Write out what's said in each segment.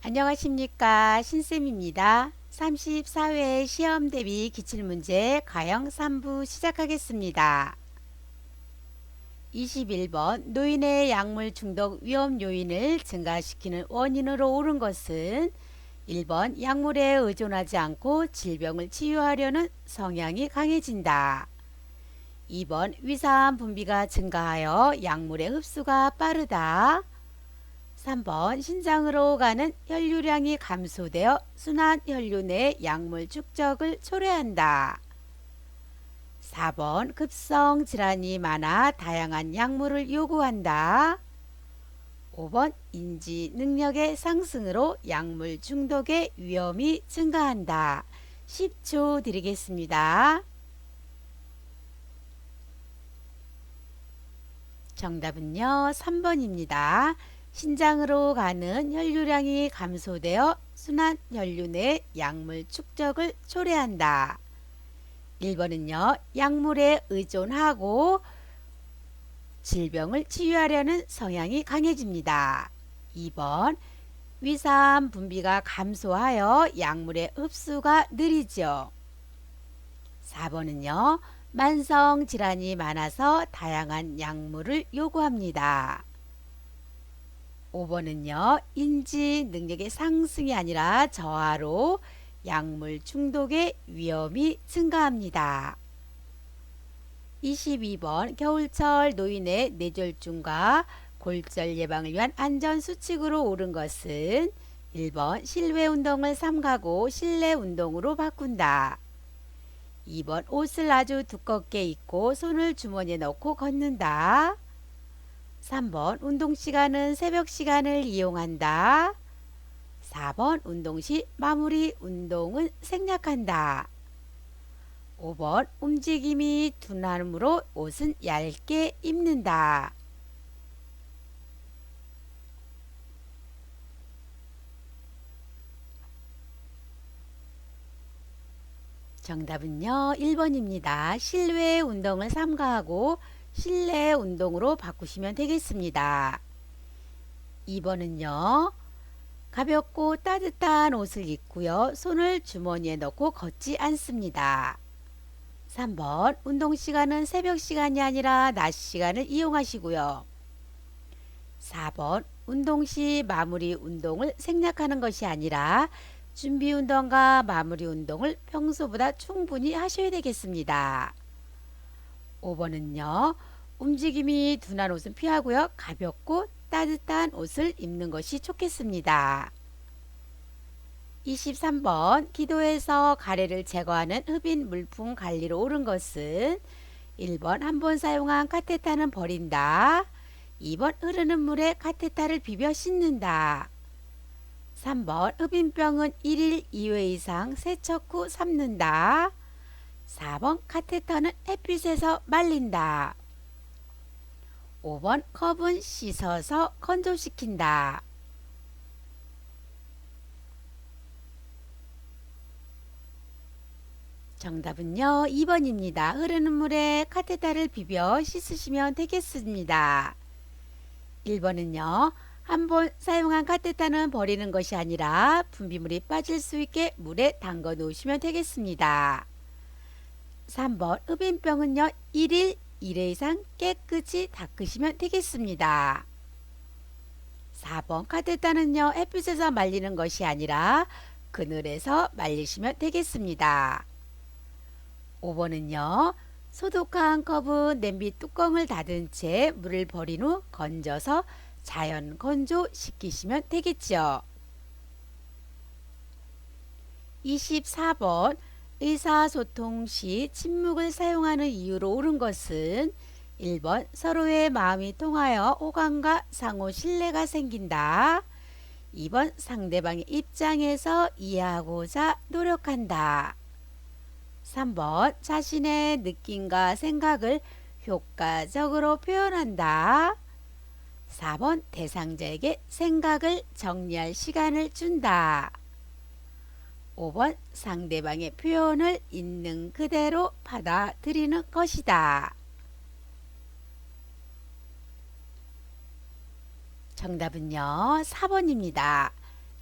안녕하십니까, 신쌤입니다. 34회 시험 대비 기출문제 가형 3부 시작하겠습니다. 21번 노인의 약물 중독 위험 요인을 증가시키는 원인으로 옳은 것은 1번 약물에 의존하지 않고 질병을 치유하려는 성향이 강해진다. 2번 위산 분비가 증가하여 약물의 흡수가 빠르다. 3번 신장으로 가는 혈류량이 감소되어 순환 혈류 내 약물 축적을 초래한다. 4번 급성 질환이 많아 다양한 약물을 요구한다. 5번 인지 능력의 상승으로 약물 중독의 위험이 증가한다. 10초 드리겠습니다. 정답은요, 3번입니다. 신장으로 가는 혈류량이 감소되어 순환 혈류 내 약물 축적을 초래한다. 1번은요, 약물에 의존하고 질병을 치유하려는 성향이 강해집니다. 2번, 위산 분비가 감소하여 약물의 흡수가 느리죠. 4번은요, 만성 질환이 많아서 다양한 약물을 요구합니다. 5번은요, 인지 능력의 상승이 아니라 저하로 약물 중독의 위험이 증가합니다. 22번 겨울철 노인의 뇌졸중과 골절 예방을 위한 안전수칙으로 옳은 것은 1번 실외 운동을 삼가고 실내 운동으로 바꾼다. 2번 옷을 아주 두껍게 입고 손을 주머니에 넣고 걷는다. 3번 운동 시간은 새벽 시간을 이용한다. 4번 운동 시 마무리 운동은 생략한다. 5번 움직임이 둔하므로 옷은 얇게 입는다. 정답은요, 1번입니다. 실외 운동을 삼가하고 실내 운동으로 바꾸시면 되겠습니다. 2번은요, 가볍고 따뜻한 옷을 입고요, 손을 주머니에 넣고 걷지 않습니다. 3번 운동 시간은 새벽 시간이 아니라 낮 시간을 이용하시고요. 4번 운동 시 마무리 운동을 생략하는 것이 아니라 준비 운동과 마무리 운동을 평소보다 충분히 하셔야 되겠습니다. 5번은요. 움직임이 둔한 옷은 피하고요. 가볍고 따뜻한 옷을 입는 것이 좋겠습니다. 23번 기도에서 가래를 제거하는 흡인 물품 관리로 옳은 것은 1번 한 번 사용한 카테타는 버린다. 2번 흐르는 물에 카테타를 비벼 씻는다. 3번 흡인병은 1일 2회 이상 세척 후 삶는다. 4번 카테터는 햇빛에서 말린다. 5번 컵은 씻어서 건조시킨다. 정답은요, 2번입니다. 흐르는 물에 카테터를 비벼 씻으시면 되겠습니다. 1번은요. 한 번 사용한 카테터는 버리는 것이 아니라 분비물이 빠질 수 있게 물에 담가 놓으시면 되겠습니다. 3번 흡인병은요. 1일 1회 이상 깨끗이 닦으시면 되겠습니다. 4번 카테터는요. 햇빛에서 말리는 것이 아니라 그늘에서 말리시면 되겠습니다. 5번은요. 소독한 컵은 냄비 뚜껑을 닫은 채 물을 버린 후 건져서 자연 건조시키시면 되겠죠. 24번 의사소통 시 침묵을 사용하는 이유로 옳은 것은 1번 서로의 마음이 통하여 호감과 상호 신뢰가 생긴다. 2번 상대방의 입장에서 이해하고자 노력한다. 3번 자신의 느낌과 생각을 효과적으로 표현한다. 4번 대상자에게 생각을 정리할 시간을 준다. 5번 상대방의 표현을 있는 그대로 받아들이는 것이다. 정답은요, 4번입니다.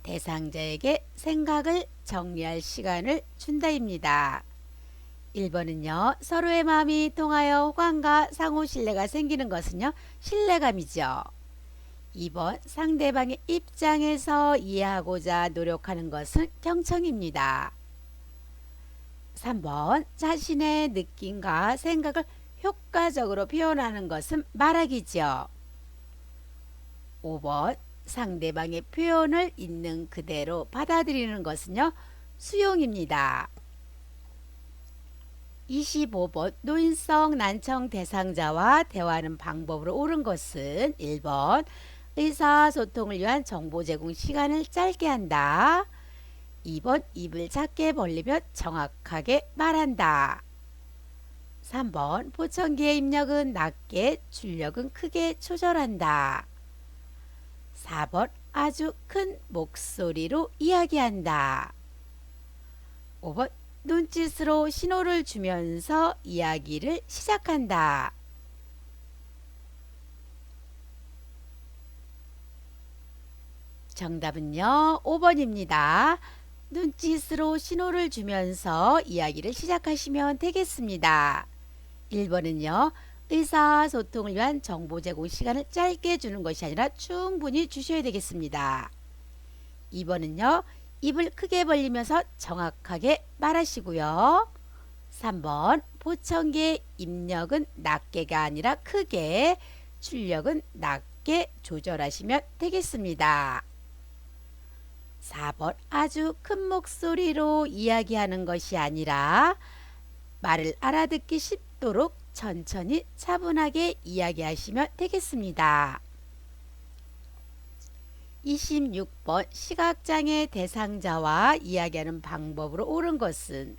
대상자에게 생각을 정리할 시간을 준다입니다. 1번은요. 서로의 마음이 통하여 호감과 상호 신뢰가 생기는 것은요. 신뢰감이죠. 2번 상대방의 입장에서 이해하고자 노력하는 것은 경청입니다. 3번 자신의 느낌과 생각을 효과적으로 표현하는 것은 말하기죠. 5번 상대방의 표현을 있는 그대로 받아들이는 것은요. 수용입니다. 25번 노인성 난청 대상자와 대화하는 방법으로 옳은 것은 1번 의사소통을 위한 정보 제공 시간을 짧게 한다. 2번 입을 작게 벌리며 정확하게 말한다. 3번 보청기의 입력은 낮게 출력은 크게 조절한다. 4번 아주 큰 목소리로 이야기한다. 5번 눈짓으로 신호를 주면서 이야기를 시작한다. 정답은요. 5번입니다. 눈짓으로 신호를 주면서 이야기를 시작하시면 되겠습니다. 1번은요. 의사소통을 위한 정보 제공 시간을 짧게 주는 것이 아니라 충분히 주셔야 되겠습니다. 2번은요. 입을 크게 벌리면서 정확하게 말하시고요. 3번 보청기의 입력은 낮게가 아니라 크게, 출력은 낮게 조절하시면 되겠습니다. 4번 아주 큰 목소리로 이야기하는 것이 아니라 말을 알아듣기 쉽도록 천천히 차분하게 이야기하시면 되겠습니다. 26번 시각장애 대상자와 이야기하는 방법으로 옳은 것은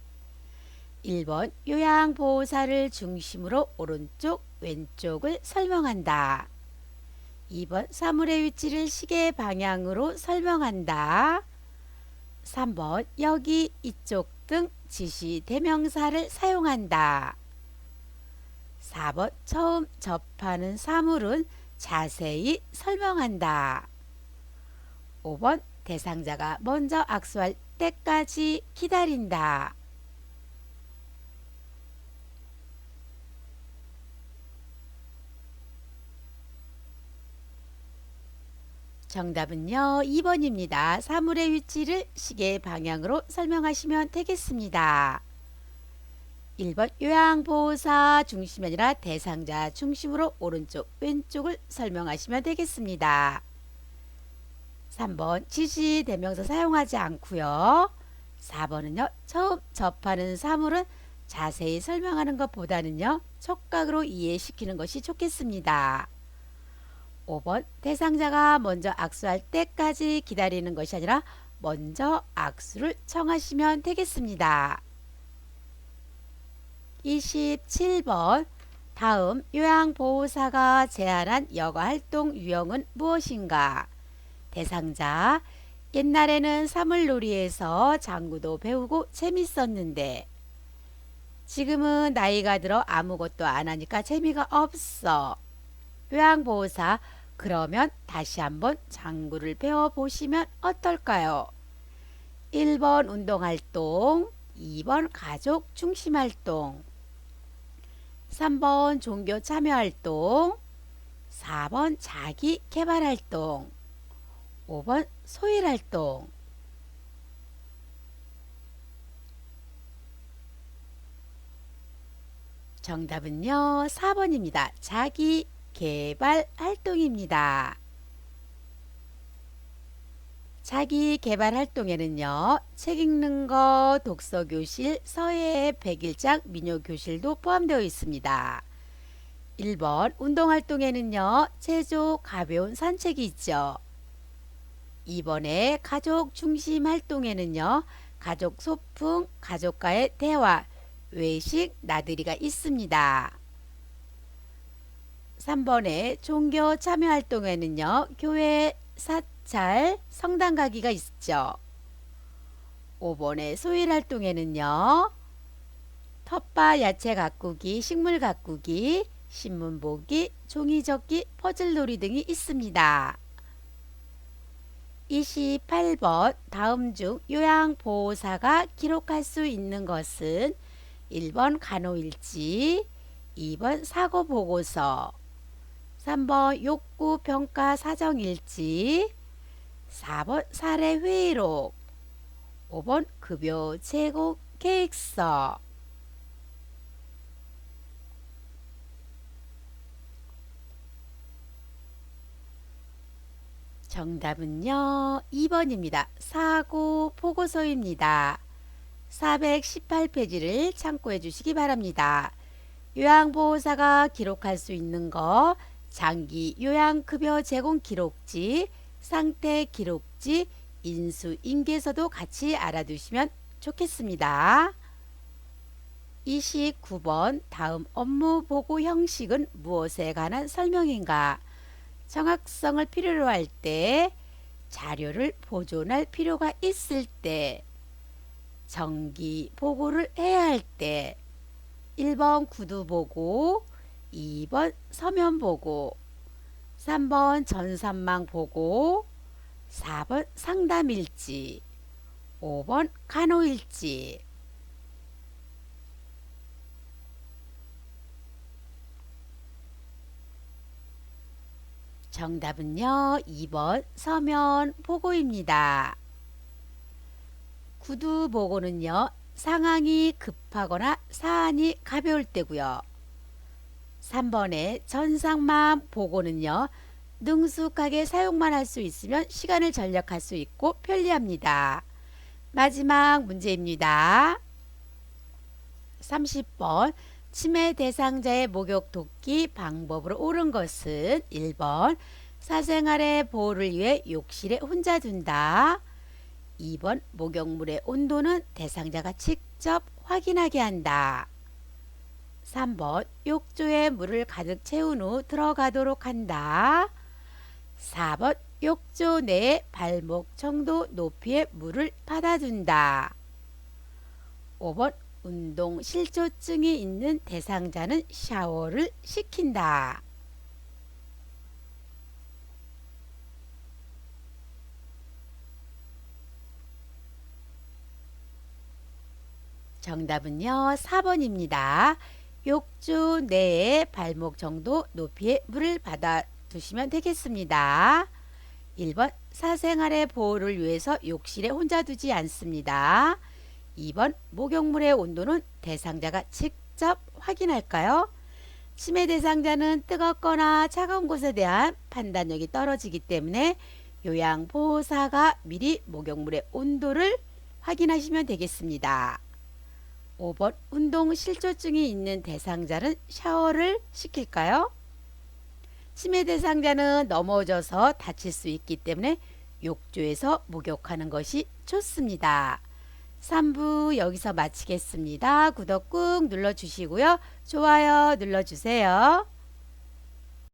1번 요양보호사를 중심으로 오른쪽 왼쪽을 설명한다. 2번 사물의 위치를 시계 방향으로 설명한다. 3번 여기 이쪽 등 지시 대명사를 사용한다. 4번 처음 접하는 사물은 자세히 설명한다. 5번 대상자가 먼저 악수할 때까지 기다린다. 정답은요. 2번입니다. 사물의 위치를 시계 방향으로 설명하시면 되겠습니다. 1번 요양보호사 중심이 아니라 대상자 중심으로 오른쪽 왼쪽을 설명하시면 되겠습니다. 3번 지시 대명사 사용하지 않고요. 4번은요. 처음 접하는 사물은 자세히 설명하는 것보다는요. 촉각으로 이해시키는 것이 좋겠습니다. 5번 대상자가 먼저 악수할 때까지 기다리는 것이 아니라 먼저 악수를 청하시면 되겠습니다. 27번 다음 요양보호사가 제안한 여가활동 유형은 무엇인가? 대상자 옛날에는 사물놀이에서 장구도 배우고 재밌었는데 지금은 나이가 들어 아무것도 안 하니까 재미가 없어. 요양보호사 그러면 다시 한번 장구를 배워보시면 어떨까요? 1번 운동활동, 2번 가족 중심활동, 3번 종교 참여활동, 4번 자기개발활동, 5번 소일활동. 정답은요. 4번입니다. 자기개발활동입니다. 자기개발활동에는요. 책 읽는 거, 독서교실, 서예 100일장, 민요교실도 포함되어 있습니다. 1번 운동활동에는요. 체조, 가벼운 산책이 있죠. 2번에 가족 중심 활동에는요. 가족 소풍, 가족과의 대화, 외식, 나들이가 있습니다. 3번에 종교 참여 활동에는요. 교회, 사찰, 성당 가기가 있죠. 5번에 소일 활동에는요. 텃밭 야채 가꾸기, 식물 가꾸기, 신문 보기, 종이 접기, 퍼즐 놀이 등이 있습니다. 28번 다음 중 요양보호사가 기록할 수 있는 것은 1번 간호일지, 2번 사고보고서, 3번 욕구평가 사정일지, 4번 사례회의록, 5번 급여 제공 계획서. 정답은요, 2번입니다. 사고 보고서입니다. 418페이지를 참고해 주시기 바랍니다. 요양보호사가 기록할 수 있는 거, 장기 요양급여 제공 기록지, 상태 기록지, 인수인계서도 같이 알아두시면 좋겠습니다. 29번 다음 업무 보고 형식은 무엇에 관한 설명인가? 정확성을 필요로 할 때, 자료를 보존할 필요가 있을 때, 정기 보고를 해야 할 때, 1번 구두 보고, 2번 서면 보고, 3번 전산망 보고, 4번 상담일지, 5번 간호일지. 정답은요, 2번 서면 보고입니다. 구두 보고는요, 상황이 급하거나 사안이 가벼울 때고요. 3번의 전상망 보고는요, 능숙하게 사용만 할 수 있으면 시간을 절약할 수 있고 편리합니다. 마지막 문제입니다. 30번 치매 대상자의 목욕 돕기 방법으로 옳은 것은 1번 사생활의 보호를 위해 욕실에 혼자 둔다. 2번 목욕물의 온도는 대상자가 직접 확인하게 한다. 3번 욕조에 물을 가득 채운 후 들어가도록 한다. 4번 욕조 내에 발목 정도 높이의 물을 받아둔다. 5번 운동 실조증이 있는 대상자는 샤워를 시킨다. 정답은요, 4번입니다. 욕조 내에 발목 정도 높이의 물을 받아 두시면 되겠습니다. 1번 사생활의 보호를 위해서 욕실에 혼자 두지 않습니다. 2번 목욕물의 온도는 대상자가 직접 확인할까요? 치매 대상자는 뜨겁거나 차가운 곳에 대한 판단력이 떨어지기 때문에 요양보호사가 미리 목욕물의 온도를 확인하시면 되겠습니다. 5번 운동 실조증이 있는 대상자는 샤워를 시킬까요? 치매 대상자는 넘어져서 다칠 수 있기 때문에 욕조에서 목욕하는 것이 좋습니다. 3부 여기서 마치겠습니다. 구독 꾹 눌러주시고요. 좋아요 눌러주세요.